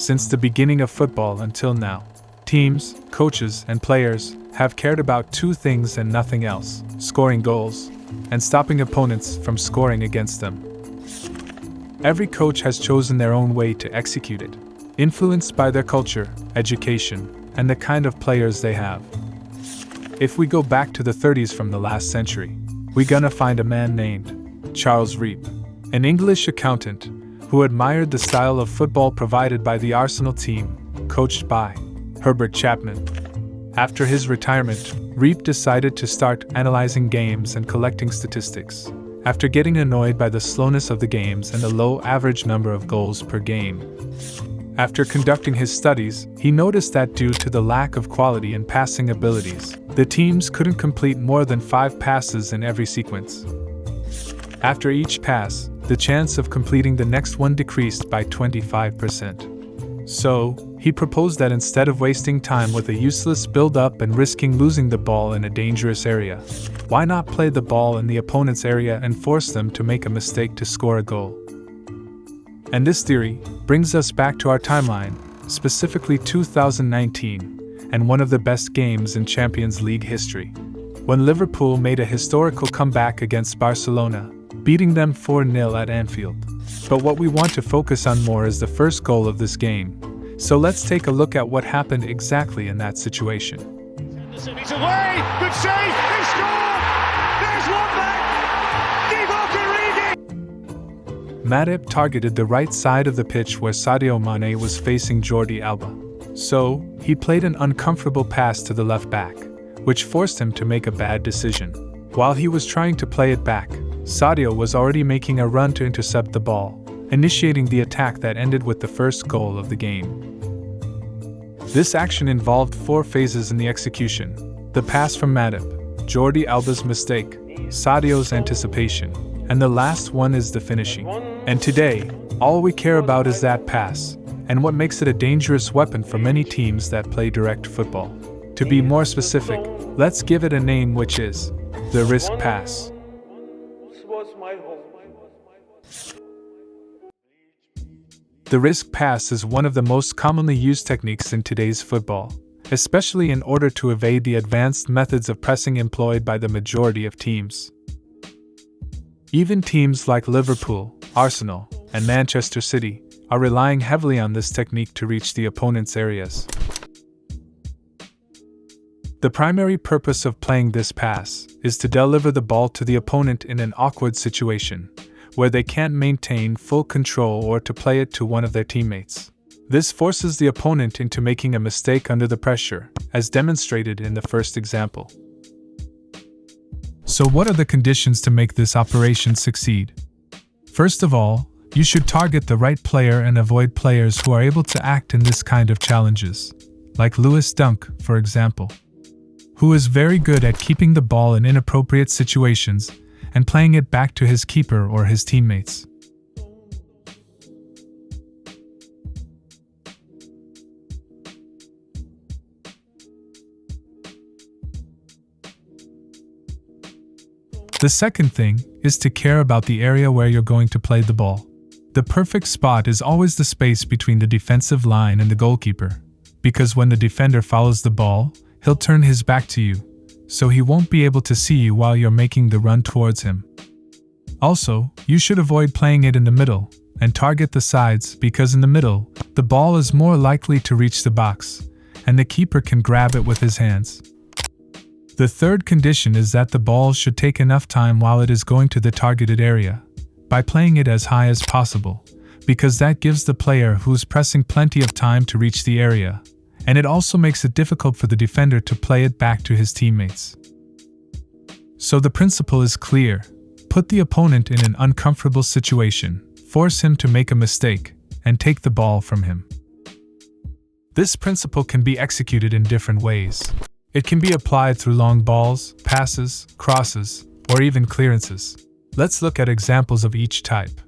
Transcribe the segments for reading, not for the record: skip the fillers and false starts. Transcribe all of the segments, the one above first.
Since the beginning of football until now, teams, coaches, and players have cared about two things and nothing else: scoring goals and stopping opponents from scoring against them. Every coach has chosen their own way to execute it, influenced by their culture, education, and the kind of players they have. If we go back to the 30s from the last century, we're gonna find a man named Charles Reep, an English accountant who admired the style of football provided by the Arsenal team, coached by Herbert Chapman. After his retirement, Reep decided to start analyzing games and collecting statistics. After getting annoyed by the slowness of the games and the low average number of goals per game. After conducting his studies, he noticed that due to the lack of quality in passing abilities, the teams couldn't complete more than 5 passes in every sequence. After each pass, the chance of completing the next one decreased by 25%. So, he proposed that instead of wasting time with a useless build-up and risking losing the ball in a dangerous area, why not play the ball in the opponent's area and force them to make a mistake to score a goal? And this theory brings us back to our timeline, specifically 2019, and one of the best games in Champions League history, when Liverpool made a historical comeback against Barcelona, beating them 4-0 at Anfield. But what we want to focus on more is the first goal of this game. So let's take a look at what happened exactly in that situation. He's away! Good save! He scored! There's one back! Divock Origi! Matip targeted the right side of the pitch where Sadio Mane was facing Jordi Alba. So, he played an uncomfortable pass to the left back, which forced him to make a bad decision. While he was trying to play it back, Sadio was already making a run to intercept the ball, initiating the attack that ended with the first goal of the game. This action involved 4 phases in the execution: the pass from Matip, Jordi Alba's mistake, Sadio's anticipation, and the last one is the finishing. And today, all we care about is that pass, and what makes it a dangerous weapon for many teams that play direct football. To be more specific, let's give it a name, which is the risk pass. The risk pass is one of the most commonly used techniques in today's football, especially in order to evade the advanced methods of pressing employed by the majority of teams. Even teams like Liverpool, Arsenal, and Manchester City are relying heavily on this technique to reach the opponent's areas. The primary purpose of playing this pass is to deliver the ball to the opponent in an awkward situation, where they can't maintain full control, or to play it to one of their teammates. This forces the opponent into making a mistake under the pressure, as demonstrated in the first example. So what are the conditions to make this operation succeed? First of all, you should target the right player and avoid players who are able to act in this kind of challenges, like Lewis Dunk, for example, who is very good at keeping the ball in inappropriate situations and playing it back to his keeper or his teammates. The second thing is to care about the area where you're going to play the ball. The perfect spot is always the space between the defensive line and the goalkeeper, because when the defender follows the ball, he'll turn his back to you, so he won't be able to see you while you're making the run towards him. Also, you should avoid playing it in the middle and target the sides, because in the middle, the ball is more likely to reach the box, and the keeper can grab it with his hands. The third condition is that the ball should take enough time while it is going to the targeted area, by playing it as high as possible, because that gives the player who's pressing plenty of time to reach the area, and it also makes it difficult for the defender to play it back to his teammates. So the principle is clear: put the opponent in an uncomfortable situation, force him to make a mistake, and take the ball from him. This principle can be executed in different ways. It can be applied through long balls, passes, crosses, or even clearances. Let's look at examples of each type.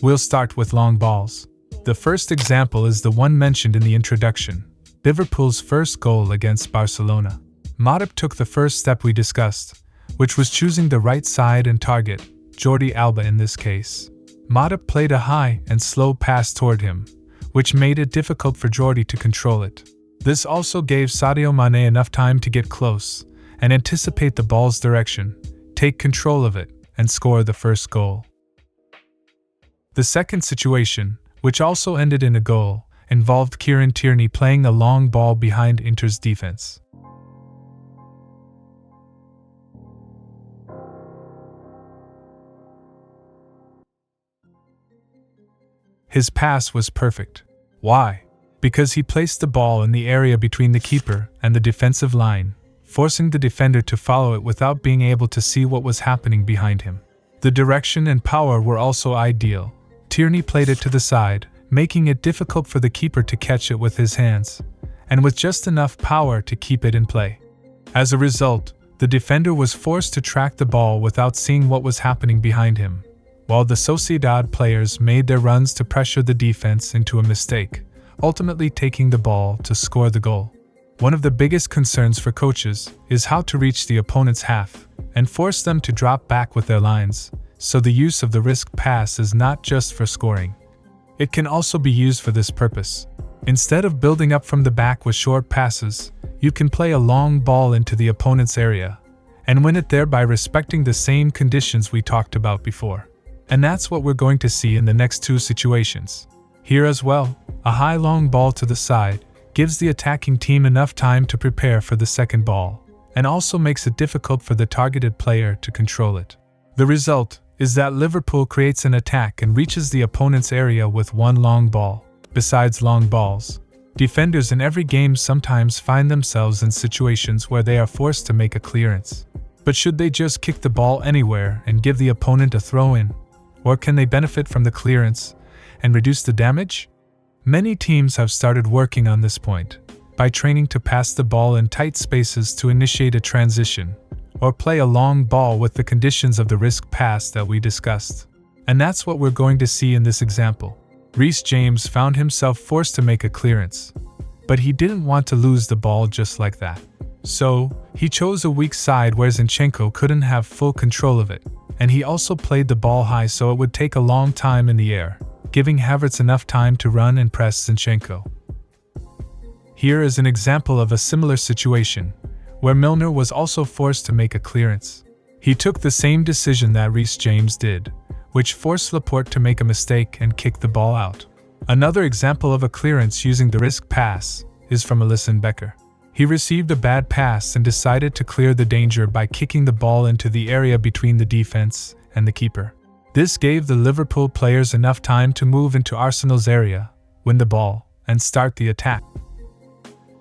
We'll start with long balls. The first example is the one mentioned in the introduction, Liverpool's first goal against Barcelona. Matip took the first step we discussed, which was choosing the right side and target, Jordi Alba in this case. Matip played a high and slow pass toward him, which made it difficult for Jordi to control it. This also gave Sadio Mane enough time to get close and anticipate the ball's direction, take control of it, and score the first goal. The second situation, which also ended in a goal, involved Kieran Tierney playing a long ball behind Inter's defense. His pass was perfect. Why? Because he placed the ball in the area between the keeper and the defensive line, forcing the defender to follow it without being able to see what was happening behind him. The direction and power were also ideal. Tierney played it to the side, making it difficult for the keeper to catch it with his hands, and with just enough power to keep it in play. As a result, the defender was forced to track the ball without seeing what was happening behind him, while the Sociedad players made their runs to pressure the defense into a mistake, ultimately taking the ball to score the goal. One of the biggest concerns for coaches is how to reach the opponent's half and force them to drop back with their lines, so the use of the risk pass is not just for scoring. It can also be used for this purpose. Instead of building up from the back with short passes, you can play a long ball into the opponent's area and win it there by respecting the same conditions we talked about before. And that's what we're going to see in the next two situations. Here as well, a high long ball to the side gives the attacking team enough time to prepare for the second ball, and also makes it difficult for the targeted player to control it. The result is that Liverpool creates an attack and reaches the opponent's area with one long ball. Besides long balls, defenders in every game sometimes find themselves in situations where they are forced to make a clearance. But should they just kick the ball anywhere and give the opponent a throw-in? Or can they benefit from the clearance and reduce the damage? Many teams have started working on this point by training to pass the ball in tight spaces to initiate a transition, or play a long ball with the conditions of the risk pass that we discussed. And that's what we're going to see in this example. Reece James found himself forced to make a clearance, but he didn't want to lose the ball just like that. So, he chose a weak side where Zinchenko couldn't have full control of it, and he also played the ball high so it would take a long time in the air, giving Havertz enough time to run and press Zinchenko. Here is an example of a similar situation, where Milner was also forced to make a clearance. He took the same decision that Reece James did, which forced Laporte to make a mistake and kick the ball out. Another example of a clearance using the risk pass is from Alisson Becker. He received a bad pass and decided to clear the danger by kicking the ball into the area between the defense and the keeper. This gave the Liverpool players enough time to move into Arsenal's area, win the ball, and start the attack.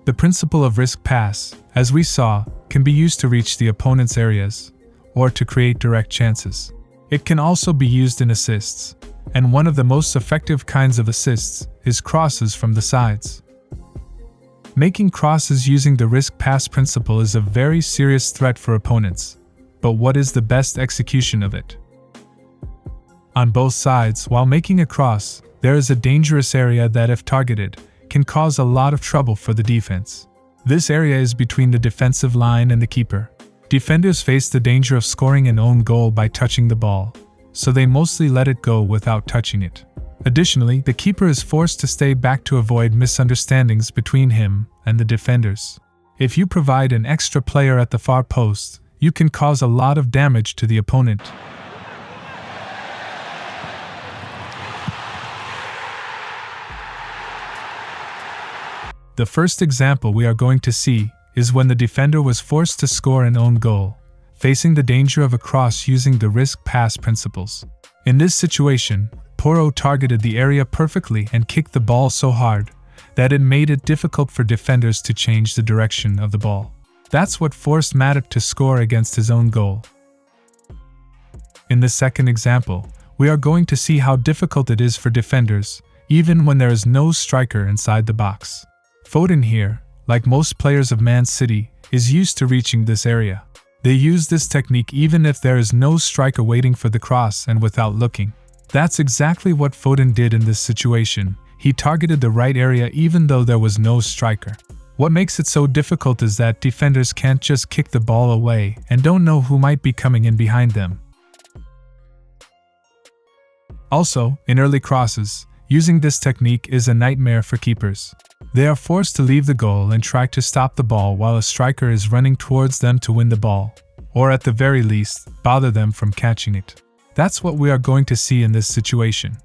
The principle of risk pass, as we saw, can be used to reach the opponent's areas, or to create direct chances. It can also be used in assists, and one of the most effective kinds of assists is crosses from the sides. Making crosses using the risk pass principle is a very serious threat for opponents, but what is the best execution of it? On both sides, while making a cross, there is a dangerous area that, if targeted, can cause a lot of trouble for the defense. This area is between the defensive line and the keeper. Defenders face the danger of scoring an own goal by touching the ball, so they mostly let it go without touching it. Additionally, the keeper is forced to stay back to avoid misunderstandings between him and the defenders. If you provide an extra player at the far post, you can cause a lot of damage to the opponent. The first example we are going to see is when the defender was forced to score an own goal, facing the danger of a cross using the risk pass principles. In this situation, Porro targeted the area perfectly and kicked the ball so hard that it made it difficult for defenders to change the direction of the ball. That's what forced Matip to score against his own goal. In the second example, we are going to see how difficult it is for defenders, even when there is no striker inside the box. Foden here, like most players of Man City, is used to reaching this area. They use this technique even if there is no striker waiting for the cross and without looking. That's exactly what Foden did in this situation. He targeted the right area even though there was no striker. What makes it so difficult is that defenders can't just kick the ball away and don't know who might be coming in behind them. Also, in early crosses, Using this technique is a nightmare for keepers. They are forced to leave the goal and try to stop the ball while a striker is running towards them to win the ball, or at the very least, bother them from catching it. That's what we are going to see in this situation.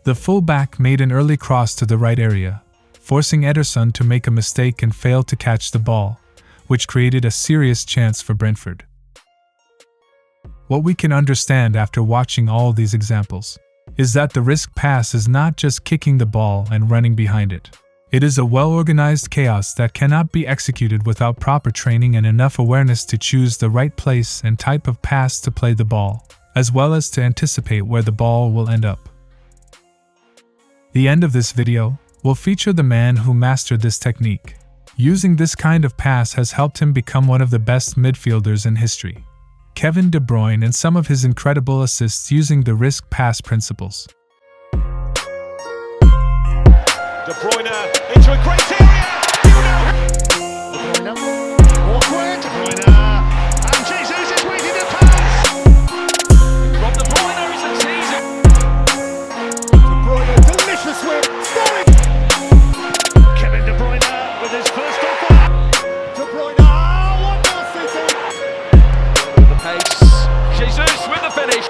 The fullback made an early cross to the right area, forcing Ederson to make a mistake and fail to catch the ball, which created a serious chance for Brentford. What we can understand after watching all these examples is that the risk pass is not just kicking the ball and running behind it. It is a well-organized chaos that cannot be executed without proper training and enough awareness to choose the right place and type of pass to play the ball, as well as to anticipate where the ball will end up. The end of this video will feature the man who mastered this technique. Using this kind of pass has helped him become one of the best midfielders in history. Kevin De Bruyne and some of his incredible assists using the risk pass principles. De Bruyne into a great area. De Bruyne, awkward. De Bruyne, and Jesus is waiting to pass. From De Bruyne, he's a teaser. De Bruyne, delicious whip, scoring. Kevin De Bruyne with his first goal. De Bruyne, what a city. The pace. Jesus with the finish.